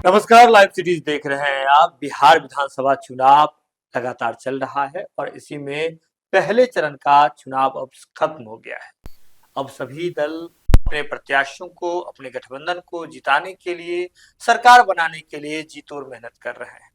नमस्कार, live series देख रहे हैं आप। बिहार विधानसभा चुनाव लगातार चल रहा है और इसी में पहले चरण का चुनाव अब खत्म हो गया है। अब सभी दल अपने प्रत्याशियों को, अपने गठबंधन को जिताने के लिए, सरकार बनाने के लिए जी तोड़ मेहनत कर रहे हैं।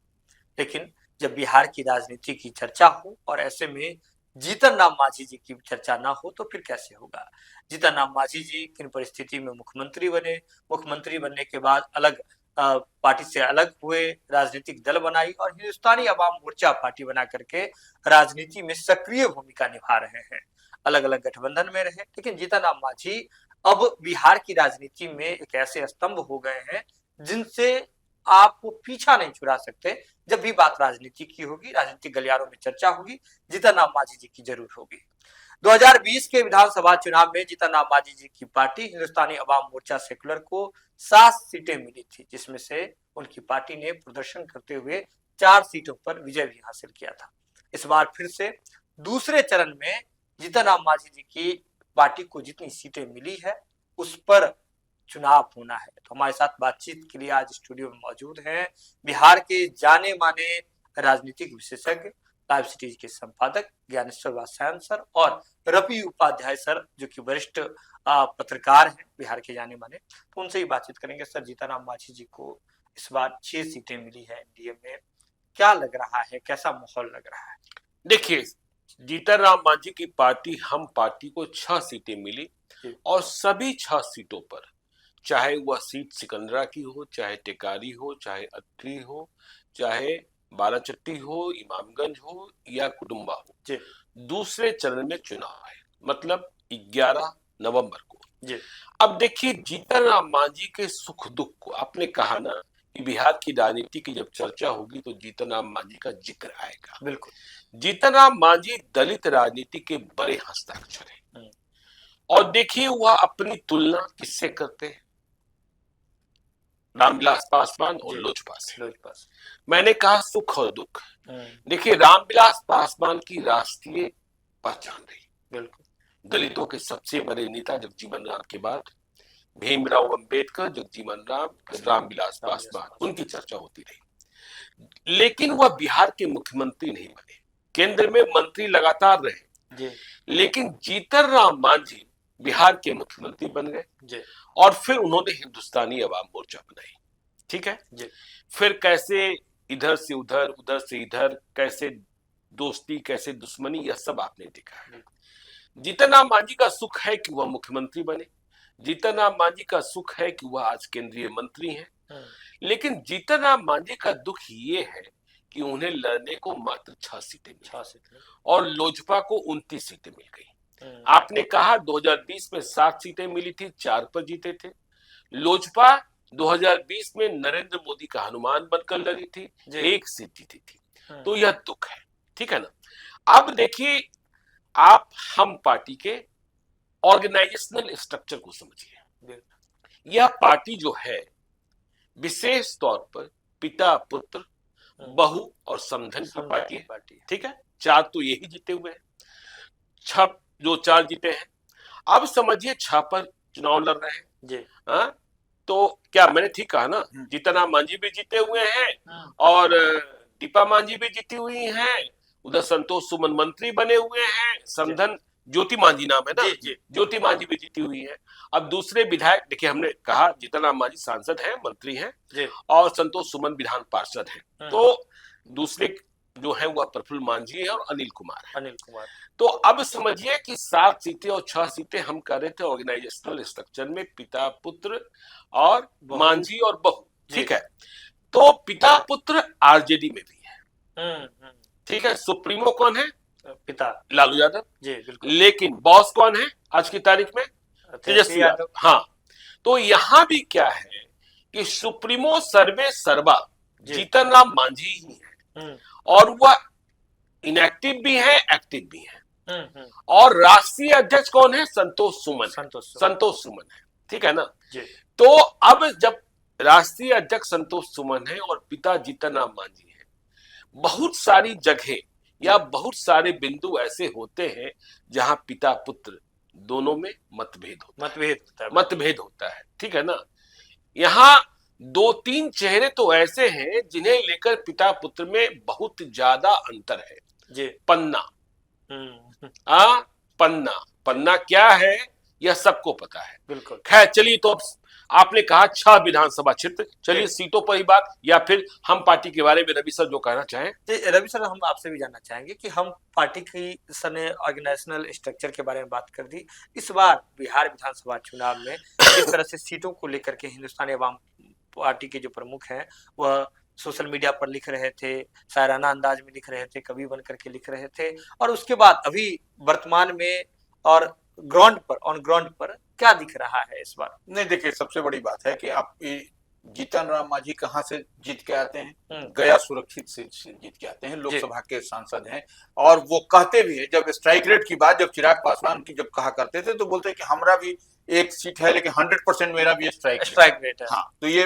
लेकिन जब बिहार की राजनीति की चर्चा हो और ऐसे में जीतन राम मांझी जी की चर्चा ना हो तो फिर कैसे होगा। जीतन राम मांझी जी किन परिस्थिति में मुख्यमंत्री बने, मुख्यमंत्री बनने के बाद अलग पार्टी से अलग हुए, राजनीतिक दल बनाई और हिंदुस्तानी अवाम मोर्चा पार्टी बना करके राजनीति में सक्रिय भूमिका निभा रहे हैं। अलग अलग गठबंधन में रहे, लेकिन जीतन राम मांझी अब बिहार की राजनीति में एक ऐसे स्तंभ हो गए हैं जिनसे आप पीछा नहीं छुड़ा सकते। जब भी बात राजनीति की होगी, राजनीतिक गलियारों में चर्चा होगी, जीतन राम मांझी जी की जरूर होगी। 2020 के विधानसभा चुनाव में जीतन राम मांझी जी की पार्टी हिंदुस्तानी अवाम मोर्चा सेकुलर को 7 सीटें मिली थी, जिसमें से उनकी पार्टी ने प्रदर्शन करते हुए 4 सीटों पर विजय भी हासिल किया था। इस बार फिर से दूसरे चरण में जीतन राम मांझी जी की पार्टी को जितनी सीटें मिली है उस पर चुनाव होना है। तो हमारे साथ बातचीत के लिए आज स्टूडियो में मौजूद हैं बिहार के जाने माने राजनीतिक विशेषज्ञ, लाइव सीरीज के संपादक ज्ञानेश्वर वात्स्यायन सर और रवि उपाध्याय सर, जो कि वरिष्ठ पत्रकार हैं बिहार के जाने माने। तो उनसे ही बातचीत करेंगे। सर, जीतन राम मांझी जी को इस बार 6 सीटें मिली है एनडीए में, क्या लग रहा है, कैसा माहौल लग रहा है? देखिए, जीतन राम मांझी की पार्टी हम पार्टी को 6 सीटें मिली और सभी 6 सीटों पर, चाहे वह सीट सिकंदरा की हो, चाहे टेकारी हो, चाहे अत्री हो, चाहे बाराचट्टी हो, इमामगंज हो या कुडुम्बा हो, दूसरे चरण में चुनाव है, मतलब 11 नवंबर को। अब देखिए, जीतन राम मांझी के सुख दुख को, आपने कहा ना कि बिहार की राजनीति की जब चर्चा होगी तो जीतन राम मांझी का जिक्र आएगा। बिल्कुल। जीतन राम मांझी दलित राजनीति के बड़े हस्ताक्षर हैं और देखिए वह अपनी तुलना किससे करते हैं? रामविलास पासवान और लोजपा से। मैंने कहा सुख और दुख। देखिए, रामविलास पासवान की राष्ट्रीय पहचान रही, बिल्कुल, दलितों के सबसे बड़े नेता जगजीवन राम के बाद भीमराव अंबेडकर, जगजीवन राम, रामविलास पासवान, उनकी चर्चा होती रही। लेकिन वह बिहार के मुख्यमंत्री नहीं बने, केंद्र में मंत्री लगातार रहे, लेकिन जीतन राम मांझी बिहार के मुख्यमंत्री बन गए और फिर उन्होंने हिंदुस्तानी अवाम मोर्चा बनाई। ठीक है, फिर कैसे इधर से उधर, उधर से इधर, कैसे दोस्ती, कैसे दुश्मनी, यह सब आपने देखा है। जीतन राम मांझी का सुख है कि वह मुख्यमंत्री बने, जीतन राम मांझी का सुख है कि वह आज केंद्रीय मंत्री हैं, लेकिन जीतन राम मांझी का दुख ये है कि उन्हें लड़ने को मात्र 6 सीटें मिली और लोजपा को 29 सीटें मिल गई। आपने कहा 2020 में 7 सीटें मिली थी, 4 पर जीते थे। लोजपा 2020 में नरेंद्र मोदी का हनुमान बनकर लड़ी थी, 1 सीट जीती थी। तो यह दुख है, ठीक है ना। अब देखिए, आप हम पार्टी के ऑर्गेनाइजेशनल स्ट्रक्चर को समझिए। यह पार्टी जो है विशेष तौर पर पिता पुत्र बहू और समधन की पार्टी है, ठीक है। 4 तो यही जीते हुए हैं, 6 जो 4 जीते हैं। अब समझिए 6 पर चुनाव लड़ रहे हैं। तो क्या मैंने ठीक कहा ना? जीतन राम मांझी भी जीते हुए हैं और दीपा मांझी भी जीती हुई हैं, उधर संतोष सुमन मंत्री बने हुए हैं, समधन ज्योति मांझी नाम है ना, ज्योति मांझी भी जीती हुई है। अब दूसरे विधायक, देखिए हमने कहा जीतन राम मांझी सांसद हैं, मंत्री हैं और संतोष सुमन विधान पार्षद हैं। तो दूसरे जो है वह प्रफुल्ल मांझी है और अनिल कुमार। तो अब समझिए कि 7 सीटें और 6 सीटें हम कर रहे थे ऑर्गेनाइजेशनल स्ट्रक्चर में, पिता पुत्र और मांझी और बहू, ठीक है। तो पिता पुत्र आरजेडी में भी है, ठीक है। सुप्रीमो कौन है? पिता लालू यादव जी, बिल्कुल। लेकिन बॉस कौन है आज की तारीख में? तेजस्वी यादव। हाँ, तो यहां भी क्या है कि सुप्रीमो सर्वे सर्वा जीतन राम मांझी ही है और वह इनएक्टिव भी है, एक्टिव भी है। और राष्ट्रीय अध्यक्ष कौन है? संतोष सुमन है, ठीक है ना। तो अब जब राष्ट्रीय अध्यक्ष संतोष सुमन है और पिता जीतन राम मांझी है, बहुत सारी जगह या बहुत सारे बिंदु ऐसे होते हैं जहां पिता पुत्र दोनों में मतभेद होता है, ठीक है ना। यहाँ दो तीन चेहरे तो ऐसे हैं जिन्हें लेकर पिता पुत्र में बहुत ज्यादा अंतर है। जी। पन्ना, पन्ना, पन्ना क्या है यह सबको पता है। बिल्कुल। खैर चलिए, तो अब आपने कहा 6 विधानसभा क्षेत्र, चलिए सीटों पर ही बात, या फिर हम पार्टी के बारे में रवि सर जो कहना चाहें। रवि सर, हम आपसे भी जानना चाहेंगे कि हम पार्टी की सर ने ऑर्गेनाइजेशनल स्ट्रक्चर के बारे में बात कर दी। इस बार बिहार विधानसभा चुनाव में जिस तरह से सीटों को लेकर के हिंदुस्तानी अवाम पार्टी के जो प्रमुख हैं वह सोशल मीडिया पर लिख रहे थे, शायराना अंदाज में लिख रहे थे, कवि बन करके लिख रहे थे, और उसके बाद अभी वर्तमान में और ग्राउंड पर, ऑन ग्राउंड पर क्या दिख रहा है इस बार? नहीं, देखिए, सबसे बड़ी बात है कि आप जीतन राम मांझी कहाँ से जीत के आते हैं? गया सुरक्षित से जीत के आते हैं, लोकसभा के सांसद हैं, और वो कहते भी है, जब स्ट्राइक रेट की बात जब चिराग पासवान की जब कहा करते थे तो बोलते हैं कि हमारा भी एक सीट है लेकिन 100% मेरा भी स्ट्राइक रेट है। हाँ, तो ये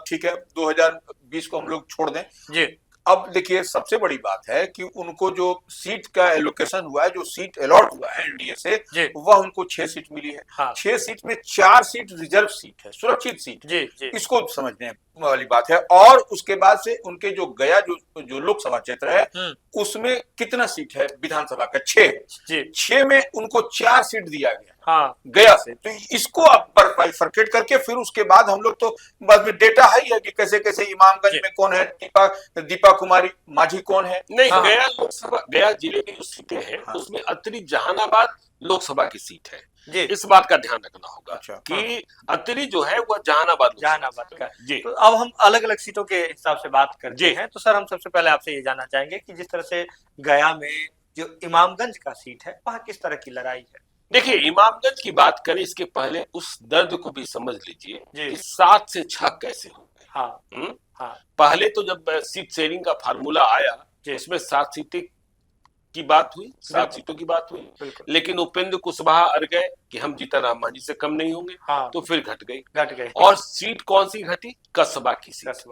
ठीक है, 2020 को हम लोग छोड़ दें जी। अब देखिए, सबसे बड़ी बात है कि उनको जो सीट का एलोकेशन हुआ है, जो सीट अलॉट हुआ है एनडीए से, वह उनको 6 सीट मिली है। हाँ। 6 सीट में 4 सीट रिजर्व सीट है, सुरक्षित सीट। जी, जी। इसको समझने वाली बात है। और उसके बाद से उनके जो गया जो लोकसभा क्षेत्र है उसमें कितना सीट है विधानसभा का? 6। 6 में उनको 4 सीट दिया गया। हाँ। गया से। तो इसको आप बाइफरकेट करके फिर उसके बाद हम लोग तो बाद में डेटा है ही है कि कैसे कैसे इमामगंज में कौन है, दीपा कुमारी मांझी कौन है। नहीं, गया लोकसभा, गया जिले की जो सीटें हैं उसमें अत्तरी जहानाबाद लोकसभा की सीट है। इस बात का ध्यान रखना होगा कि अत्तरी जो है वह जहानाबाद का। जी। तो अब हम अलग अलग सीटों के हिसाब से बात करते हैं। तो सर, हम सबसे पहले आपसे ये जानना चाहेंगे कि जिस तरह से गया में जो इमामगंज का सीट है वहाँ किस तरह की लड़ाई है? देखिए, इमामगंज की बात करें इसके पहले उस दर्द को भी समझ लीजिए कि 7 से 6 कैसे हो गए। हाँ। पहले तो जब सीट शेयरिंग का फार्मूला आया उसमें 7 सीटें की बात हुई, 7 सीटों की बात हुई, लेकिन उपेंद्र कुशवाहा अड़ गए कि हम जीतन राम मांझी से कम नहीं होंगे। तो फिर घट गई। और सीट कौन सी घटी? कसबा की सीट।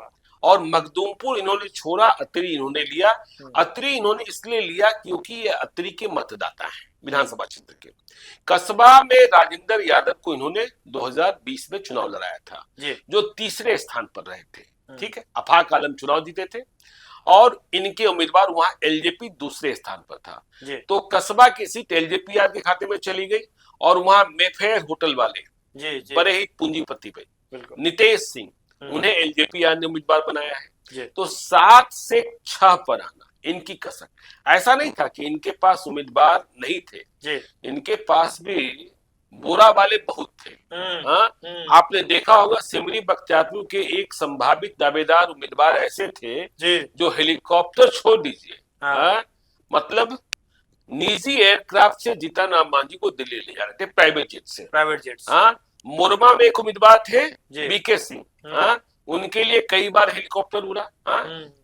और मखदूमपुर इन्होंने छोड़ा, अत्तरी इन्होंने लिया। अत्तरी इन्होंने इसलिए लिया क्योंकि ये अत्तरी के मतदाता हैं विधानसभा क्षेत्र के। कसबा में राजेंद्र यादव को इन्होंने 2020 में चुनाव लड़ाया था, जो तीसरे स्थान पर रहे थे। ठीक है, अफाक आलम चुनाव जीते थे और इनके उम्मीदवार वहां एलजेपी दूसरे स्थान पर था। तो कसबा की सीट एलजेपी के खाते में चली गई और वहां मेफेयर होटल वाले बड़े ही पूंजीपति पे नितेश सिंह, उन्हें एलजेपी ने उम्मीदवार बनाया है। तो 7 से 6 पर आना इनकी कसक। ऐसा नहीं था कि इनके पास उम्मीदवार नहीं थे, इनके पास भी बोरा वाले बहुत थे। आपने देखा होगा सिमरी बख्तियारपुर के एक संभावित दावेदार उम्मीदवार ऐसे थे जो हेलीकॉप्टर छोड़ दीजिए, मतलब निजी एयरक्राफ्ट से जीतन राम मांझी को दिल्ली ले जा रहे थे, प्राइवेट जेट से। मोरमा में एक उम्मीदवार थे बीके सिंह, उनके लिए कई बार हेलीकॉप्टर उड़ा।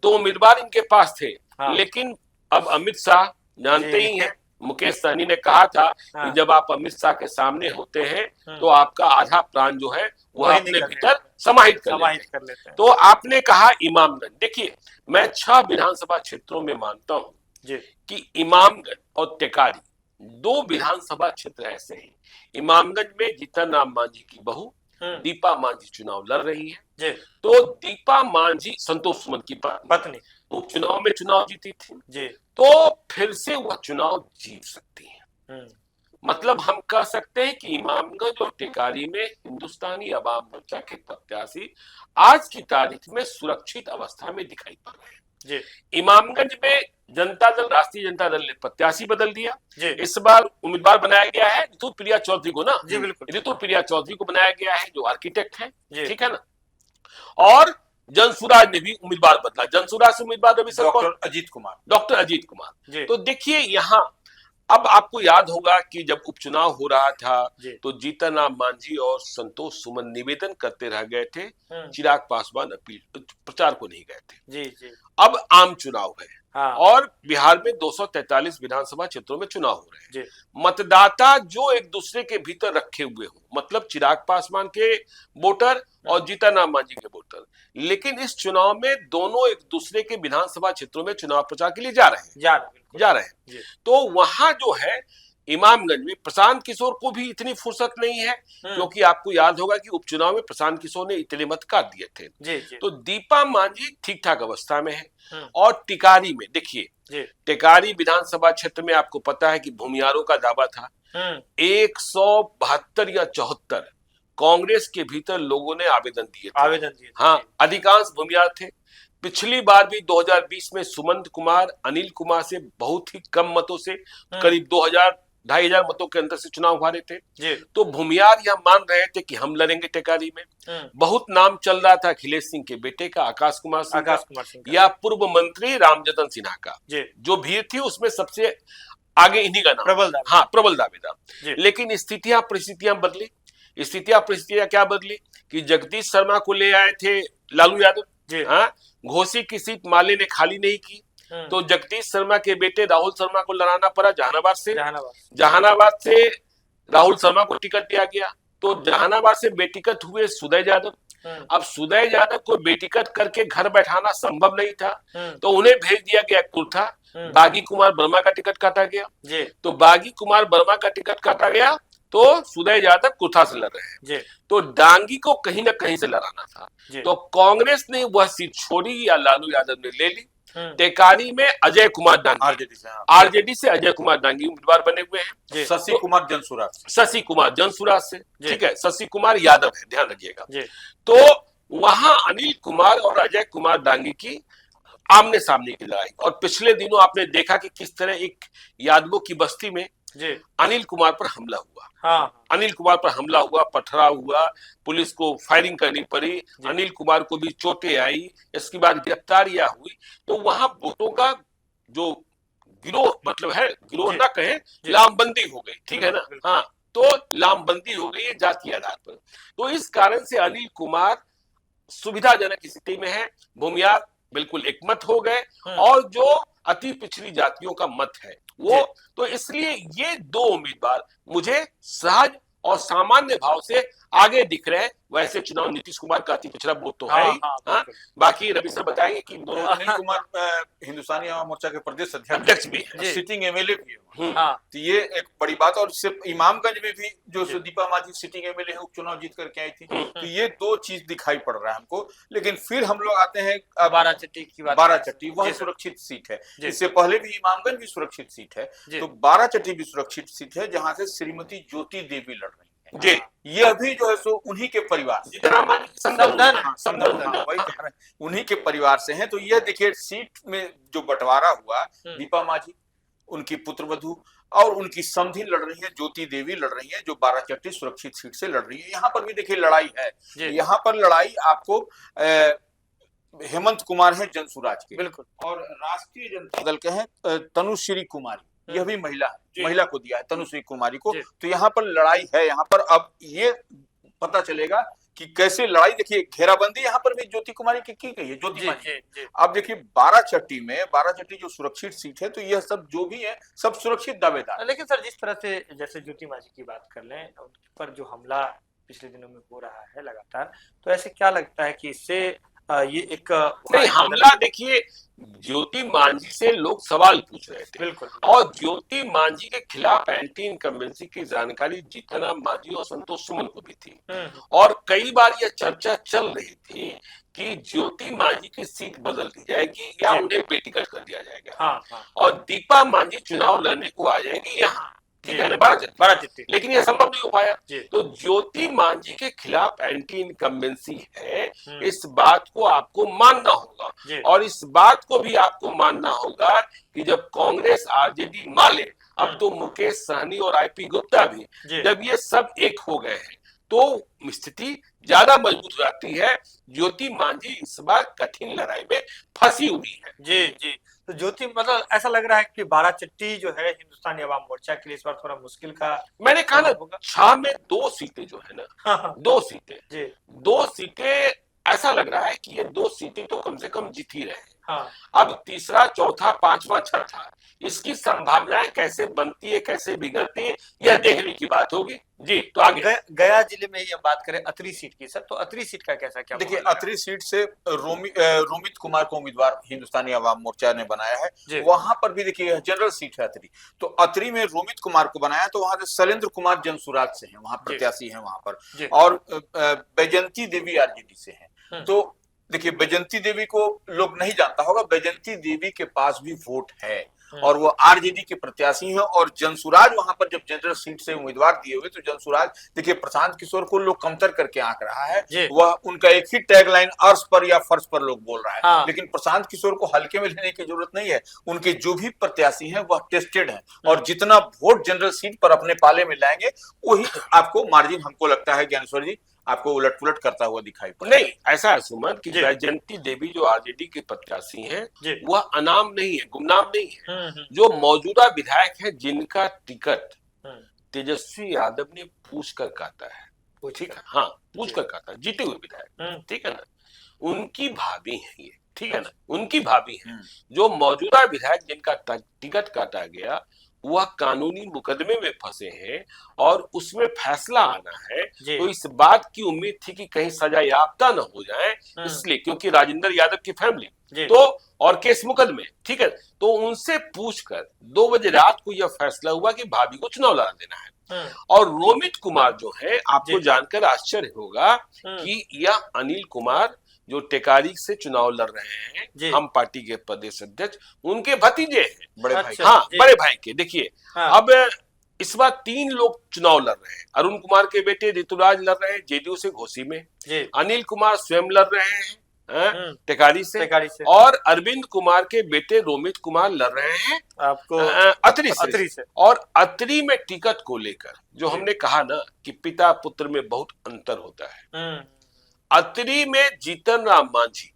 तो उम्मीदवार इनके पास थे। लेकिन अब अमित शाह जानते ही हैं, मुकेश सहनी ने कहा था कि जब आप अमित शाह के सामने होते हैं तो आपका आधा प्राण जो है वह अपने भीतर समाहित कर लेते हैं। तो आपने कहा इमामगंज। देखिए, मैं 6 विधानसभा क्षेत्रों में मानता हूं कि इमामगंज और टेकारी 2 विधानसभा क्षेत्र ऐसे हैं। इमामगंज में जीतन राम मांझी की बहू दीपा मांझी चुनाव लड़ रही है। तो दीपा मांझी संतोष सुमन की पत्नी उपचुनाव में चुनाव जीती थी, तो फिर से वह चुनाव जीत सकती है। मतलब हम कह सकते हैं कि इमामगंज और टेकारी में हिंदुस्तानी अवाम मोर्चा के प्रत्याशी आज की तारीख में सुरक्षित अवस्था में दिखाई पड़ रहे हैं। इमामगंज में जनता दल, राष्ट्रीय जनता दल ने प्रत्याशी बदल दिया। इस बार उम्मीदवार बनाया गया है ऋतु प्रिया चौधरी को ना। बिल्कुल, ऋतु प्रिया चौधरी को बनाया गया है जो आर्किटेक्ट है, ठीक है ना। और जनसुराज ने भी उम्मीदवार बदला। जनसुराज से उम्मीदवार डॉक्टर अजीत कुमार। तो देखिए, यहाँ अब आपको याद होगा कि जब उपचुनाव हो रहा था तो जीतन राम मांझी और संतोष सुमन निवेदन करते रह गए थे, चिराग पासवान अपील प्रचार को नहीं गए थे। अब आम चुनाव है और बिहार में 243 विधानसभा क्षेत्रों में चुनाव हो रहे हैं। मतदाता जो एक दूसरे के भीतर रखे हुए हो, मतलब चिराग पासवान के वोटर और जीतन राम मांझी के वोटर, लेकिन इस चुनाव में दोनों एक दूसरे के विधानसभा क्षेत्रों में चुनाव प्रचार के लिए जा रहे हैं। तो वहां जो है इमामगंज में प्रशांत किशोर को भी इतनी फुर्सत नहीं है, क्योंकि आपको याद होगा कि उपचुनाव में प्रशांत किशोर ने इतने मत काट दिए थे। जी। तो दीपा मांझी ठीक ठाक अवस्था में है। और टिकारी में देखिए, टिकारी विधानसभा क्षेत्र में आपको पता है कि भूमियारों का दावा था। 172 या 74 कांग्रेस के भीतर लोगों ने आवेदन दिए। हाँ, अधिकांश भूमियार थे। पिछली बार भी 2020 में सुमंत कुमार अनिल कुमार से बहुत ही कम मतों से, करीब 2,000-2,500 मतों के अंतर से चुनाव हारे थे। तो भूमियार यह मान रहे थे कि हम लड़ेंगे टेकारी में। बहुत नाम चल रहा था अखिलेश सिंह के बेटे का, आकाश कुमार सिंह या पूर्व मंत्री रामजतन सिन्हा का। जो भीड़ थी उसमें सबसे आगे इन्हीं का नाम, प्रबल दावेदार। लेकिन स्थितियां परिस्थितियां बदली। स्थितियां क्या बदली कि जगदीश शर्मा को ले आए थे लालू यादव। घोसी की सीट माले ने खाली नहीं की, तो जगदीश शर्मा के बेटे राहुल शर्मा को लड़ाना पड़ा जहानाबाद से राहुल शर्मा को टिकट दिया गया। तो जहानाबाद से बेटिकट हुए सुदय यादव। अब सुदय यादव को बेटिकट करके घर बैठाना संभव नहीं था, तो उन्हें भेज दिया गया कुर्था। बागी कुमार वर्मा का टिकट काटा गया। तो बागी कुमार वर्मा का टिकट काटा गया, तो सुदय यादव कुर्था से लड़ रहे हैं। तो डांगी को कहीं ना कहीं से लड़ाना था। तो कांग्रेस ने वह सीट छोड़ी या लालू यादव ने ले ली। टेकारी में अजय कुमार डांगी, आरजेडी से अजय कुमार डांगी उम्मीदवार बने हुए हैं। शशि कुमार जनसुराज से, ठीक है, शशि कुमार यादव है, ध्यान रखिएगा। तो वहां अनिल कुमार और अजय कुमार डांगी की आमने सामने की लड़ाई। और पिछले दिनों आपने देखा कि किस तरह एक यादवों की बस्ती में अनिल कुमार पर हमला हुआ। अनिल कुमार पर हमला हुआ, पथराव हुआ, पुलिस को फायरिंग करनी पड़ी, अनिल कुमार को भी चोटें आई, इसके बाद गिरफ्तारियां हुई। तो वहां वोटों का जो गिरोह, मतलब है गिरोह ना कहे, लामबंदी हो गई, ठीक है ना। हाँ, तो लामबंदी हो गई है जाति आधार पर। तो इस कारण से अनिल कुमार सुविधाजनक स्थिति में है। भूमियार बिल्कुल एकमत हो गए, और जो अति पिछड़ी जातियों का मत है वो, तो इसलिए ये दो उम्मीदवार मुझे सहज और सामान्य भाव से आगे दिख रहे हैं। वैसे चुनाव नीतीश कुमार का अति पिछड़ा वोट तो है ही। बाकी रवि सर बताएंगे कि अनिल कुमार हिंदुस्तानी आवाम मोर्चा के प्रदेश अध्यक्ष भी है, सिटिंग एमएलए भी है। तो ये एक बड़ी बात। और सिर्फ इमामगंज में भी जो दीपा मांझी सिटिंग एमएलए है, उपचुनाव जीत करके आई थी। तो ये दो चीज दिखाई पड़ रहा है हमको। लेकिन फिर हम लोग आते हैं बाराचट्टी की बात। बाराचट्टी वह सुरक्षित सीट है। इससे पहले भी इमामगंज भी सुरक्षित सीट है, तो बाराचट्टी भी सुरक्षित सीट है, जहां से श्रीमती ज्योति देवी लड़ रही है। यह भी जो है सो उन्हीं के परिवार से, उन्हीं के परिवार से हैं। तो यह देखिए, सीट में जो बंटवारा हुआ, दीपा मांझी, उनकी पुत्रवधू और उनकी समधी लड़ रही है, ज्योति देवी लड़ रही है, जो बाराचट्टी सुरक्षित सीट से लड़ रही है। यहाँ पर भी देखिए लड़ाई है। यहाँ पर लड़ाई आपको हेमंत कुमार है जनसुराज के, बिल्कुल, और राष्ट्रीय जनता दल के हैं तनुश्री कुमारी, यह भी महिला को दिया है, तनुश्री कुमारी को। तो यहाँ पर लड़ाई है। यहाँ पर अब ये पता चलेगा कि कैसे लड़ाई। देखिए, घेराबंदी यहाँ पर भी ज्योति कुमारी की गई है, ज्योति मांझी। अब देखिए, बाराचट्टी जो सुरक्षित सीट है, तो यह सब जो भी है सब सुरक्षित दावेदार। लेकिन सर, जिस तरह से जैसे ज्योति मांझी की बात कर लें, उन पर जो हमला पिछले दिनों में हो रहा है लगातार, तो ऐसे क्या लगता है कि इससे ये एक हमला, देखिए ज्योति मांझी से लोग सवाल पूछ रहे थे, बिल्कुल, और ज्योति मांझी के खिलाफ एंटी इनकम्बेंसी की जानकारी जीतनराम मांझी और संतोष सुमन को भी थी। और कई बार यह चर्चा चल रही थी कि ज्योति मांझी की सीट बदल दी जाएगी या उन्हें बेटिकट कर दिया जाएगा, और दीपा मांझी चुनाव लड़ने को आ जाएगी यहाँ, ठीक है ना, बाराचट्टी। लेकिन यह संभव नहीं हो पाया। तो ज्योति मांझी के खिलाफ एंटी इनकम्बेंसी है, इस बात को आपको मानना होगा। और इस बात को भी आपको मानना होगा कि जब कांग्रेस, आरजेडी, माले, अब तो मुकेश सहनी और आईपी गुप्ता भी, जब ये सब एक हो गए हैं, तो स्थिति ज्यादा मजबूत हो जाती है। ज्योति मांझी इस बार कठिन लड़ाई में फंसी हुई है। जी। तो ज्योति, मतलब ऐसा लग रहा है कि बाराचट्टी जो है हिंदुस्तानी अवाम मोर्चा के लिए इस बार थोड़ा मुश्किल का, मैंने कहा ना, 6 में 2 सीटें जो है ना, 2 सीटें, 2 सीटें ऐसा लग रहा है कि ये 2 सीटें तो कम से कम जीत ही रहे हैं। हाँ। अब तीसरा, चौथा, पांचवा, छठा, इसकी संभावनाएं कैसे बनती है, कैसे बिगड़ती है, यह देखने की बात होगी। जी, तो आगे गया जिले में ही हम बात करें अतरी सीट की सर, तो अतरी सीट का कैसा क्या देखिए, माहौल है? अतरी सीट से रोमित कुमार को उम्मीदवार हिंदुस्तानी अवाम मोर्चा ने बनाया है। वहां पर भी देखिए जनरल सीट है अतरी, तो अतरी में रोमित कुमार को बनाया, तो वहां से शैलेंद्र कुमार जनसुराज से हैं, वहां प्रत्याशी हैं वहां पर, और बैजंती देवी आरजेडी से हैं। तो देखिए, बैजंती देवी को लोग नहीं जानता होगा, बैजंती देवी के पास भी वोट है और वो आरजेडी के प्रत्याशी हैं। और जनसुराज वहां पर जब जनरल सीट से उम्मीदवार दिए हुए, तो जनसुराज देखिए प्रशांत किशोर को लोग कमतर करके आंक रहा है, वह उनका एक ही टैगलाइन अर्श पर या फर्श पर लोग बोल रहा है। हाँ। लेकिन प्रशांत किशोर को हल्के में लेने की जरूरत नहीं है, उनके जो भी प्रत्याशी हैं वह टेस्टेड हैं, और जितना वोट जनरल सीट पर अपने पाले में लाएंगे वही आपको मार्जिन, हमको लगता है ज्ञानेश्वर जी, आपको उलट पुलट करता हुआ दिखाई पड़े। नहीं, ऐसा है सुमन कि बैजंती देवी जो आरजेडी के प्रत्याशी हैं, वह अनाम नहीं है, गुमनाम नहीं है। जो मौजूदा विधायक है जिनका टिकट तेजस्वी यादव ने पूछ कर काटा है, ठीक है, हाँ, पूछ कर काटा, जीते हुए विधायक, ठीक है ना, उनकी भाभी है ये, ठीक है ना, उनकी भाभी है। जो मौजूदा विधायक जिनका टिकट काटा गया, वह कानूनी मुकदमे में फंसे हैं और उसमें फैसला आना है, तो इस बात की उम्मीद थी कि कहीं सजा याफ्ता न हो जाए, इसलिए, क्योंकि राजेंद्र यादव की फैमिली तो और केस मुकदमे, ठीक है, तो उनसे पूछकर 2 बजे रात को यह फैसला हुआ कि भाभी को चुनाव लड़ा देना है। और रोमित कुमार जो है, आपको जानकर आश्चर्य होगा कि यह अनिल कुमार जो टेकारी से चुनाव लड़ रहे हैं, हम पार्टी के प्रदेश अध्यक्ष, उनके भतीजे हैं, बड़े भाई, हाँ, बड़े भाई के। देखिए, अब इस बार 3 लोग चुनाव लड़ रहे हैं। अरुण कुमार के बेटे ऋतुराज लड़ रहे हैं जेडीयू से घोसी में, अनिल कुमार स्वयं लड़ रहे हैं टेकारी से, और अरविंद कुमार के बेटे रोमित कुमार लड़ रहे हैं आपको अतरी से। और अतरी में टिकट को लेकर जो हमने कहा ना कि पिता पुत्र में बहुत अंतर होता है, अतरी में जीतन राम मांझी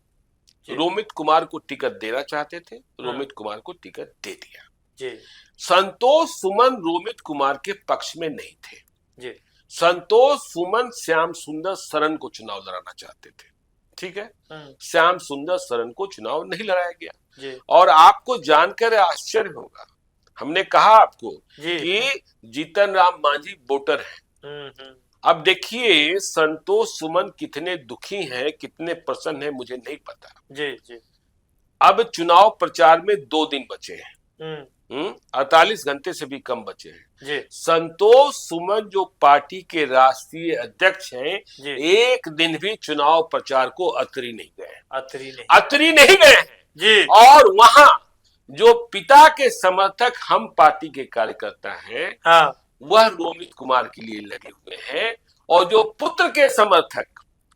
रोमित कुमार को टिकट देना चाहते थे, रोमित कुमार को टिकट दे दिया। संतोष सुमन रोमित कुमार के पक्ष में नहीं थे, संतोष सुमन श्याम सुंदर सरन को चुनाव लड़ाना चाहते थे, ठीक है, श्याम सुंदर सरन को चुनाव नहीं लड़ाया गया। और आपको जानकर आश्चर्य होगा, हमने कहा आपको कि जीतन राम मांझी वोटर है। अब देखिए, संतोष सुमन कितने दुखी हैं, कितने प्रसन्न हैं, मुझे नहीं पता। अब चुनाव प्रचार में 2 दिन बचे हैं, 48 घंटे से भी कम बचे हैं। संतोष सुमन जो पार्टी के राष्ट्रीय अध्यक्ष हैं, एक दिन भी चुनाव प्रचार को अतरी नहीं गए, अतरी नहीं गए हैं। और वहां जो पिता के समर्थक हम पार्टी के कार्यकर्ता हैं, हाँ, वह रोमित कुमार के लिए लगे हुए हैं, और जो पुत्र के समर्थक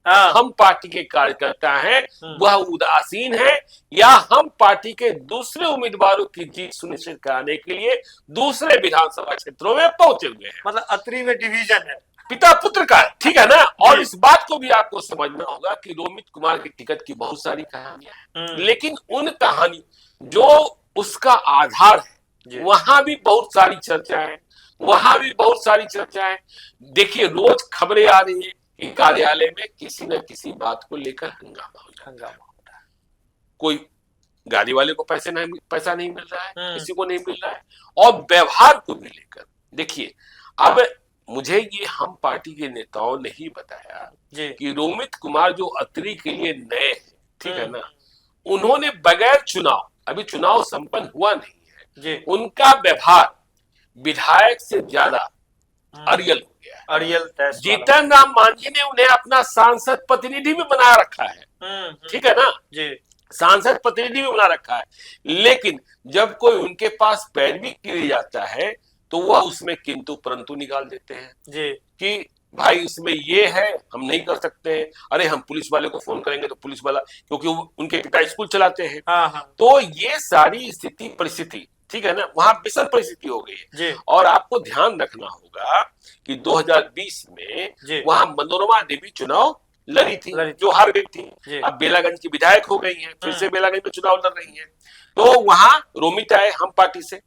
हम पार्टी के कार्यकर्ता हैं, वह उदासीन है, या हम पार्टी के दूसरे उम्मीदवारों की जीत सुनिश्चित कराने के लिए दूसरे विधानसभा क्षेत्रों में पहुंचे हुए हैं। मतलब अतरी में डिवीजन है पिता पुत्र का, ठीक है ना। और इस बात को भी आपको समझना होगा कि रोमित कुमार के टिकट की बहुत सारी कहानियां हैं, लेकिन उन कहानी जो उसका आधार है, वहां भी बहुत सारी चर्चाएं, वहां भी बहुत सारी चर्चाएं। देखिए, रोज खबरें आ रही है कि कार्यालय में किसी न किसी बात को लेकर हंगामा हो रहा है, कोई गाड़ी वाले को पैसा नहीं मिल रहा है, किसी को नहीं मिल रहा है, और व्यवहार को भी लेकर। देखिए, अब मुझे ये हम पार्टी के नेताओं ने ही बताया कि रोमित कुमार जो अतरी के लिए नए हैं, ठीक है ना, उन्होंने बगैर चुनाव, अभी चुनाव संपन्न हुआ नहीं है, उनका व्यवहार विधायक से ज्यादा अरियल हो गया। जीतन राम मांझी ने उन्हें अपना सांसद प्रतिनिधि भी बना रखा है, ठीक है ना, सांसद प्रतिनिधि भी बना रखा है, लेकिन जब कोई उनके पास पैरवी के लिए जाता है, तो वह उसमें किंतु परंतु निकाल देते हैं कि भाई इसमें ये है, हम नहीं कर सकते हैं, अरे हम पुलिस वाले को फोन करेंगे तो पुलिस वाला, क्योंकि उनके पिता स्कूल चलाते हैं। तो ये सारी स्थिति परिस्थिति, ठीक है ना, वहां विषम परिस्थिति हो गई है। और आपको ध्यान रखना होगा कि 2020 में वहां मनोरमा देवी चुनाव लड़ी थी, जो हार गई थी, अब बेलागंज की विधायक हो गई है, फिर से बेलागंज में चुनाव लड़ रही है। तो वहां रोमित आए हम पार्टी से,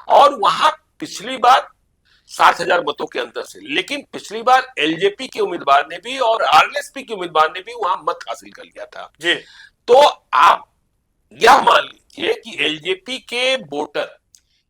और वहां पिछली बार 60,000 मतों के अंतर से, लेकिन पिछली बार एलजेपी के उम्मीदवार ने भी और आरएलएसपी के उम्मीदवार ने भी वहां मत हासिल कर लिया था। तो आप यह मान लीजिए कि एलजेपी के वोटर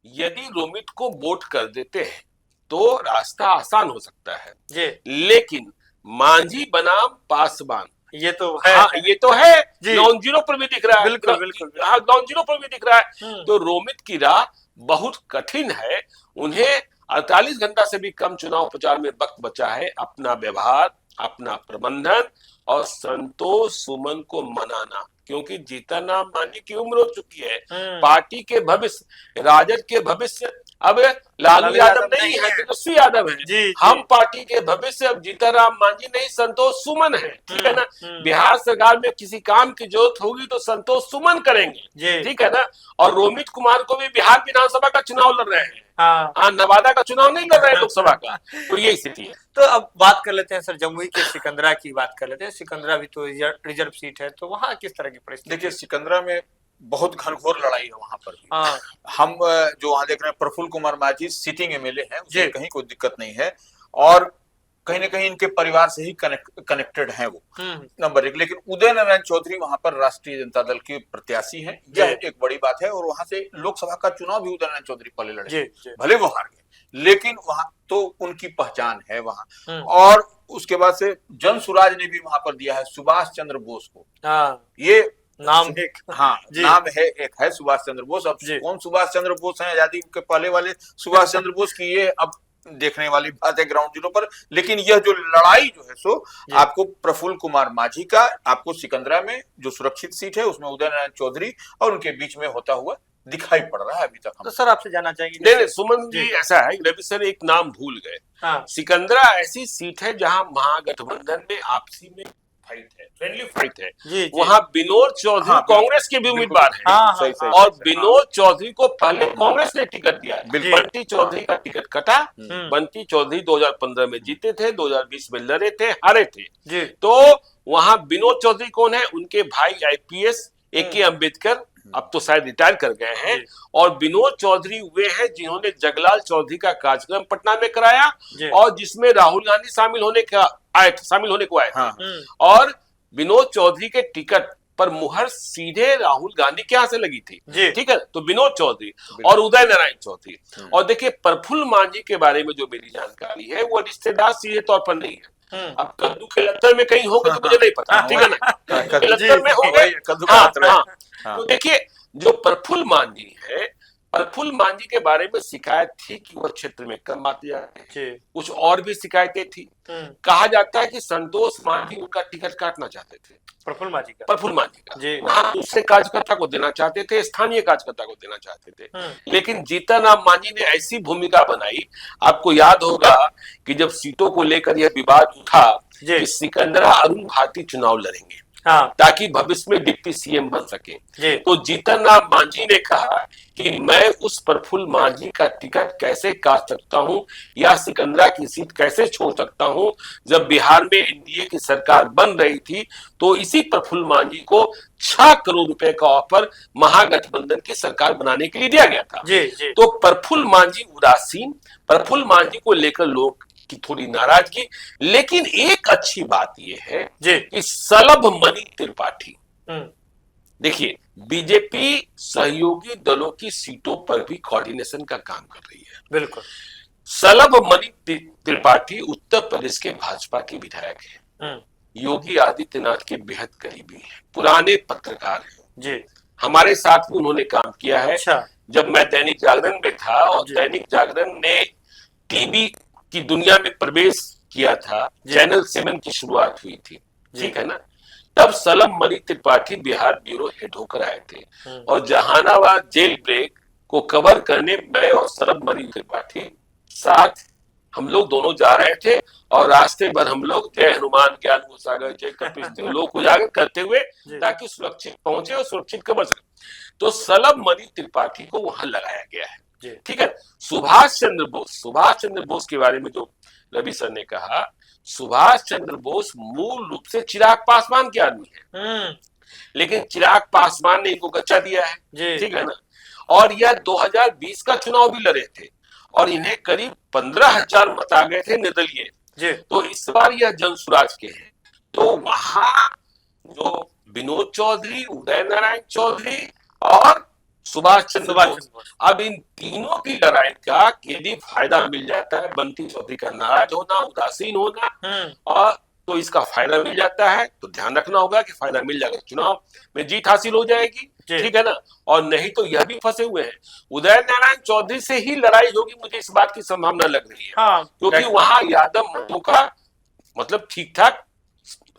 यदि रोमित को वोट कर देते हैं तो रास्ता आसान हो सकता है जी, लेकिन मांझी बनाम पासवान ये तो है। हाँ, ये तो है जी। ग्राउंड जीरो पर भी दिख रहा है, बिल्कुल बिल्कुल हाँ ग्राउंड जीरो पर भी दिख रहा है। तो रोमित की राह बहुत कठिन है, उन्हें 48 घंटा से भी कम चुनाव प्रचार में वक्त बचा है। अपना व्यवहार, अपना प्रबंधन और संतोष सुमन को मनाना, क्योंकि जीतन राम मांझी की उम्र हो चुकी है। पार्टी के भविष्य, राजद के भविष्य अब लालू यादव नहीं है, तेजस्वी यादव है। जी, हम पार्टी के भविष्य अब जीतन राम मांझी नहीं, संतोष सुमन है, ठीक है ना। बिहार सरकार में किसी काम की जरूरत होगी तो संतोष सुमन करेंगे, ठीक है ना। और रोमित कुमार को भी बिहार विधानसभा का चुनाव लड़ रहे हैं, हाँ नवादा का चुनाव नहीं लड़ रहे हैं लोकसभा का, तो यही स्थिति है। तो अब बात कर लेते हैं सर, जमुई के सिकंदरा की बात कर लेते हैं। सिकंदरा भी तो रिजर्व सीट है, तो वहाँ किस तरह की परिस्थिति? देखिए, सिकंदरा में बहुत घनघोर लड़ाई है वहां पर भी। हाँ, हम जो वहां देख रहे हैं, प्रफुल्ल कुमार माझी सिटिंग एमएलए हैं, उसे कहीं कोई दिक्कत नहीं है और कहीं ना कहीं इनके परिवार से ही कनेक्टेड हैं वो, नंबर एक। लेकिन उदय नारायण चौधरी वहां पर राष्ट्रीय जनता दल के प्रत्याशी हैं, यह एक बड़ी बात है। और वहां से लोकसभा का चुनाव भी उदय नारायण चौधरी पहले लड़े, भले वो हार गए, लेकिन वहां तो उनकी पहचान है वहां। और उसके बाद से जन सुराज ने भी वहां पर दिया है सुभाष चंद्र बोस को। ये नाम एक, हाँ नाम है, एक है सुभाष चंद्र बोस। अब कौन सुभाष चंद्र बोस हैं, आजादी के पहले वाले सुभाष चंद्र बोस की, ये अब देखने वाली बात है ग्राउंड जीरो पर। लेकिन यह जो लड़ाई जो है सो आपको प्रफुल्ल कुमार माझी का, आपको सिकंदरा में जो सुरक्षित सीट है उसमें उदय नारायण चौधरी और उनके बीच में होता हुआ दिखाई पड़ रहा है अभी तक। तो सर आपसे जानना चाहेंगे। नहीं सुमन जी, ऐसा है, रवि सर एक नाम भूल गए। सिकंदरा ऐसी सीट है जहां महागठबंधन में आपसी में फाइट है, फ्रेंडली फाइट है। वहां विनोद चौधरी कांग्रेस के भी उम्मीदवार हैं और विनोद चौधरी को पहले कांग्रेस ने टिकट दिया। बंटी चौधरी का टिकट कटा। बंटी चौधरी 2015 में जीते थे, 2020 में लड़े थे, हारे थे। तो वहां विनोद चौधरी कौन है? उनके भाई आईपीएस ए.के. अम्बेडकर, अब तो शायद रिटायर कर गए हैं। और विनोद चौधरी वे हैं जिन्होंने जगलाल चौधरी का कार्यक्रम पटना में कराया और जिसमें राहुल गांधी शामिल होने को आए थे। और विनोद चौधरी के टिकट पर मुहर सीधे राहुल गांधी के यहाँ से लगी थी, ठीक है। तो विनोद चौधरी और उदय नारायण चौधरी। और देखिए, प्रफुल्ल माझी के बारे में जो मेरी जानकारी है, वो रिश्तेदार सीधे तौर पर नहीं है। अब कद्दू के लत्तर में कहीं होगा तो मुझे नहीं पता, ठीक है ना, कद्दू के लत्तर में होंगे। तो देखिए, जो प्रफुल्ल माझी है, प्रफुल्ल माझी के बारे में शिकायत थी कि वह क्षेत्र में कम आते जाते हैं। कुछ और भी शिकायतें थी। कहा जाता है कि संतोष माझी उनका टिकट काटना चाहते थे, प्रफुल्ल माझी का वहां दूसरे कार्यकर्ता को देना चाहते थे, स्थानीय कार्यकर्ता को देना चाहते थे। लेकिन जीतन राम मांझी ने ऐसी भूमिका बनाई, आपको याद होगा कि जब सीटों को लेकर यह विवाद उठा कि सिकंदरा अरुण भारती चुनाव लड़ेंगे ताकि भविष्य में डिप्टी सीएम बन सके, तो जीतन राम मांझी ने कहा कि मैं उस प्रफुल्ल माझी का टिकट कैसे काट सकता हूं या सिकंदरा की सीट कैसे छोड़ सकता हूं। जब बिहार में एनडीए की सरकार बन रही थी तो इसी प्रफुल्ल माझी को 6 करोड़ रुपए का ऑफर महागठबंधन की सरकार बनाने के लिए दिया गया था। तो प्रफुल्ल माझी उदासीन, प्रफुल्ल माझी को लेकर लोग की थोड़ी नाराजगी। लेकिन एक अच्छी बात यह है कि सलभ मणि त्रिपाठी, देखिए बीजेपी सहयोगी दलों की सीटों पर भी कोऑर्डिनेशन का काम कर रही है। बिल्कुल। सलभ मणि त्रिपाठी उत्तर प्रदेश के भाजपा के विधायक हैं, योगी आदित्यनाथ के बेहद करीबी हैं, पुराने पत्रकार हैं, हमारे साथ भी उन्होंने काम किया है। जब मैं दैनिक जागरण में था और दैनिक जागरण ने टीवी की दुनिया में प्रवेश किया था, चैनल 7 की शुरुआत हुई थी, ठीक है ना, तब सलभ मणि त्रिपाठी बिहार ब्यूरो हेड होकर आए थे और जहानाबाद जेल ब्रेक को कवर करने मैं और सलभ मणि त्रिपाठी साथ हम लोग दोनों जा रहे थे और रास्ते भर हम लोग जय हनुमान ज्ञान सागर जय कपिल लोग उजागर करते हुए ताकि सुरक्षित पहुंचे और सुरक्षित कवर सके। तो सलभ मणि त्रिपाठी को वहां लगाया गया है, ठीक है। सुभाष चंद्र बोस के बारे में जो रवि सर ने कहा, सुभाष चंद्र बोस मूल रूप से चिराग पासवान के आदमी है, लेकिन चिराग पासवान ने इनको कच्चा दिया है, ठीक है ना। और यह 2020 का चुनाव भी लड़े थे और इन्हें करीब 15,000 मत आ गए थे निर्दलीय। तो इस बार यह जनसुराज के हैं। तो वहां जो विनोद चौधरी, उदय नारायण चौधरी और सुभाष चंद्र बोस। अब इन तीनों की लड़ाई का यदि फायदा मिल जाता है, बंटी चौधरी का नाराज होना, उदासीन होना, और तो इसका फायदा मिल जाता है, तो ध्यान रखना होगा कि फायदा मिल जाएगा, चुनाव में जीत हासिल हो जाएगी, ठीक है ना। और नहीं तो यह भी फंसे हुए हैं, उदय नारायण चौधरी से ही लड़ाई होगी, मुझे इस बात की संभावना लग रही है, क्योंकि वहां यादव मतों का मतलब ठीक ठाक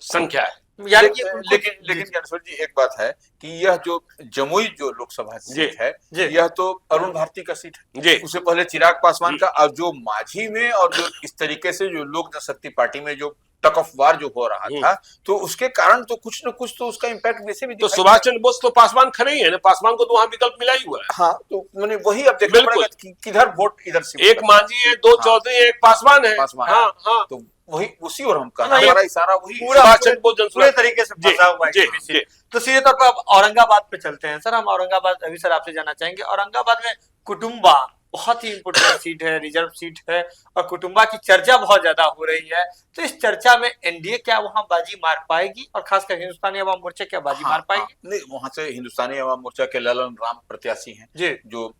संख्या है। लेकिन ज्ञानेश्वर जी एक बात है कि यह जो जमुई जो लोकसभा सीट है, यह तो अरुण भारती का सीट है, उससे पहले चिराग पासवान का, और जो माझी में और जो इस तरीके से जो लोक जनशक्ति पार्टी में जो टक ऑफ वार जो हो रहा था, तो उसके कारण तो कुछ न कुछ तो उसका इम्पैक्ट वैसे भी तो सुभाष चंद्र बोस तो पासवान खड़े ही है ना, पासवान को तो वहां विकल्प मिला ही हुआ है। हाँ, तो मैंने वही अब देखना पड़ेगा कि किधर वोट इधर से, एक मांझी है, दो चौधरी, एक पासवान है, हाँ, तो वही उसी और हम कहना, हमारा इशारा वही पूरे तरीके से फंसा हुआ है। तो सीधे तौर पर अब औरंगाबाद पे चलते हैं सर। हम औरंगाबाद अभी सर आपसे जानना चाहेंगे, औरंगाबाद में कुटुंबा बहुत ही इंपोर्टेंट सीट है, रिजर्व सीट है, और कुटुंबा की चर्चा बहुत ज्यादा हो रही है। तो इस चर्चा में एनडीए क्या वहां बाजी मार पाएगी, और खासकर हिंदुस्तानी अवाम मोर्चा क्या बाजी मार पाएगी? नहीं, वहां से हिंदुस्तानी अवाम मोर्चा के ललन राम प्रत्याशी हैं जो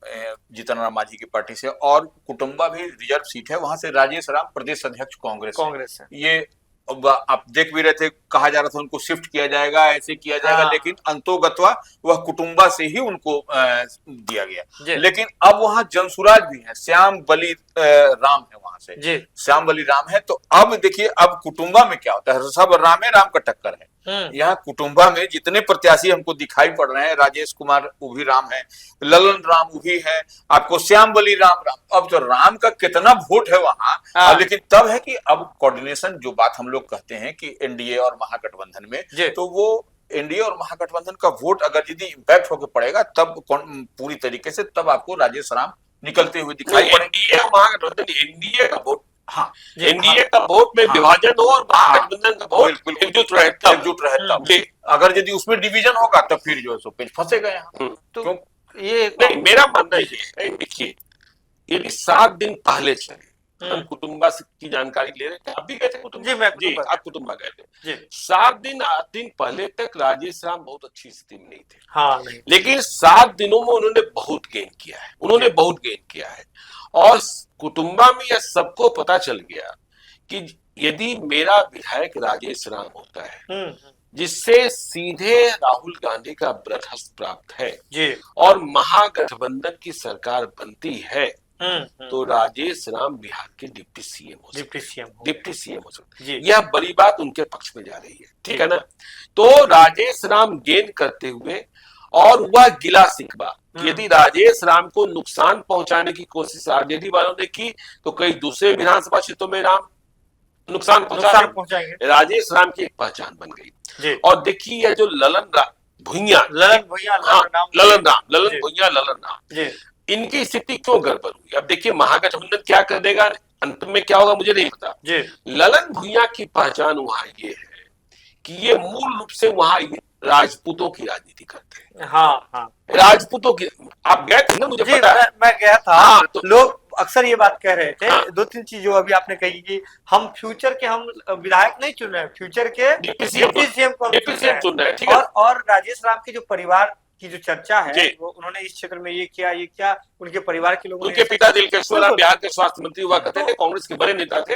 जीतन राम मांझी की पार्टी से, और कुटुंबा भी रिजर्व सीट है, वहां से राजेश राम प्रदेश अध्यक्ष कांग्रेस है। ये आप देख भी रहे थे, कहा जा रहा था उनको शिफ्ट किया जाएगा, ऐसे किया जाएगा, लेकिन अंतोगत्वा वह कुटुंबा से ही उनको दिया गया। लेकिन अब वहां जनसुराज भी है, श्याम बली राम है वहां से, श्याम बली राम है। तो अब देखिए, अब कुटुंबा में क्या होता है, सब रामे राम का टक्कर है। यहाँ कुटुंबा में जितने प्रत्याशी हमको दिखाई पड़ रहे हैं, राजेश कुमार उभी राम है, ललन राम उभी है, आपको श्याम बली राम। अब तो राम का कितना वोट है वहां, लेकिन तब है कि अब कोऑर्डिनेशन, जो बात हम लोग कहते हैं कि एनडीए और महागठबंधन में, तो वो एनडीए और महागठबंधन का वोट अगर यदि इम्पैक्ट होकर पड़ेगा, तब पूरी तरीके से तब आपको राजेश राम निकलते हुए दिखाई पड़ेंगे। महागठबंधन एनडीए का वोट, हाँ, एनडीए का वोट में विभाजन हो और महागठबंधन का वोट एकजुट रहे, अगर यदि उसमें डिवीजन होगा तब फिर जो है सो पेज फंसेगा यहाँ। तो ये नहीं, मेरा मानना ये है, देखिए यदि 7 दिन पहले चले, हम कुटुंबा की जानकारी ले रहे थे, आप भी गए थे कुटुंबा? आप कुटुंबा गए थे। 7 दिन 8 दिन पहले तक राजेश राम बहुत अच्छी स्थिति में नहीं थे, हाँ, नहीं। लेकिन 7 दिनों में उन्होंने बहुत गेन किया है, और कुटुंबा में यह सबको पता चल गया कि यदि मेरा विधायक राजेश राम होता है, जिससे सीधे राहुल गांधी का बर्खास्त प्राप्त है और महागठबंधन की सरकार बनती है, तो राजेश राम बिहार के डिप्टी सीएम हो सकते हैं। यह बड़ी बात उनके पक्ष में जा रही है, ठीक है ना। तो राजेश राम गेन करते हुए, और वह गिला शिकवा, यदि राजेश राम को नुकसान पहुंचाने की कोशिश आरजेडी वालों ने की, तो कई दूसरे विधानसभा क्षेत्रों में राम नुकसान पहुंचाएंगे। राजेश राम की एक पहचान बन गई। और देखिए, यह जो ललन भुइयां, इनकी स्थिति क्यों गड़बड़ हुई, अब देखिए महागठबंधन क्या कर देगा, अंत में क्या होगा मुझे नहीं पता। ललन भुइयां की पहचान वहां ये है कि ये मूल रूप से वहां राजपूतों की राजनीति करते हैं। हाँ, राजपूतों की, आप गए थे ना, मुझे पता है, मैं गया था। हाँ, तो लोग अक्सर ये बात कह रहे थे। हाँ, 2-3 चीज जो अभी आपने कही कि हम फ्यूचर के, हम विधायक नहीं चुन रहे हैं, फ्यूचर के डिप्टी सीएम को चुन रहे हैं। और राजेश राम के जो परिवार की जो चर्चा है, वो उन्होंने इस क्षेत्र में ये किया, उनके परिवार के लोगों, उनके पिता दिलकेश्वर राम बिहार के स्वास्थ्य मंत्री हुआ करते थे, कांग्रेस के बड़े नेता थे।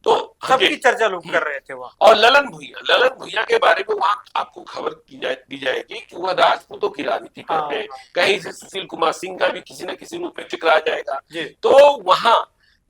तो सबकी चर्चा लोग कर रहे थे वहाँ। और ललन भुइयां के बारे में वहाँ आपको खबर दी जाएगी कि वह राजपूतों की राजनीति करते हैं। कहीं से सुशील कुमार सिंह का भी किसी न किसी रूप में जिक्र आ जाएगा। तो वहाँ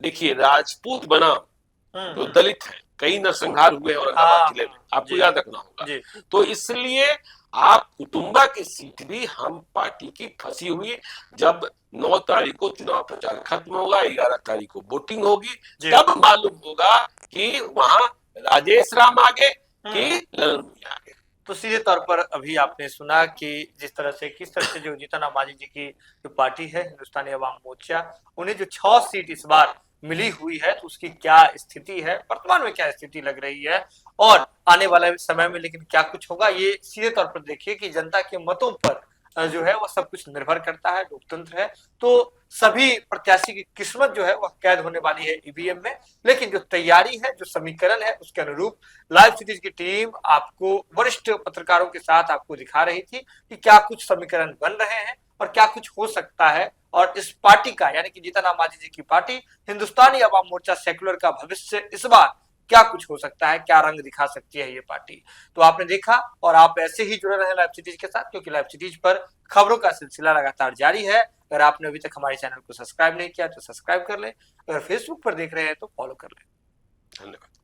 देखिए, राजपूत बनाम जो दलित है, कई नरसंहार हुए औरंगाबाद जिले में, आपको याद रखना होगा। तो इसलिए आप कुटुंबा की सीट भी हम पार्टी की फंसी हुई, जब 9 तारीख को चुनाव प्रचार खत्म होगा, 11 तारीख को वोटिंग होगी, तब मालूम होगा कि वहां राजेश राम आगे कि ललन भुइयां आगे। तो सीधे तौर पर अभी आपने सुना कि किस तरह से जो जीतन राम मांझी जी की जो पार्टी है, हिंदुस्तानी अवाम मोर्चा, उन्हें जो 6 सीट इस बार मिली हुई है, तो उसकी क्या स्थिति है, वर्तमान में क्या स्थिति लग रही है, और आने वाले समय में लेकिन क्या कुछ होगा, ये सीधे तौर पर देखिए कि जनता के मतों पर जो है वह सब कुछ निर्भर करता है, लोकतंत्र है, तो सभी प्रत्याशी की किस्मत जो है वह कैद होने वाली है ईवीएम में। लेकिन जो तैयारी है, जो समीकरण है, उसके अनुरूप लाइव सिटीज की टीम आपको वरिष्ठ पत्रकारों के साथ आपको दिखा रही थी कि क्या कुछ समीकरण बन रहे हैं और क्या कुछ हो सकता है, और इस पार्टी का यानी कि जीतन राम मांझी जी की पार्टी हिंदुस्तानी अवाम मोर्चा सेक्युलर का भविष्य इस बार क्या कुछ हो सकता है, क्या रंग दिखा सकती है ये पार्टी। तो आपने देखा, और आप ऐसे ही जुड़े रहे लाइव सिटीज के साथ, क्योंकि लाइव सिटीज पर खबरों का सिलसिला लगातार जारी है। अगर आपने अभी तक हमारे चैनल को सब्सक्राइब नहीं किया तो सब्सक्राइब कर ले, अगर फेसबुक पर देख रहे हैं तो फॉलो कर ले। धन्यवाद।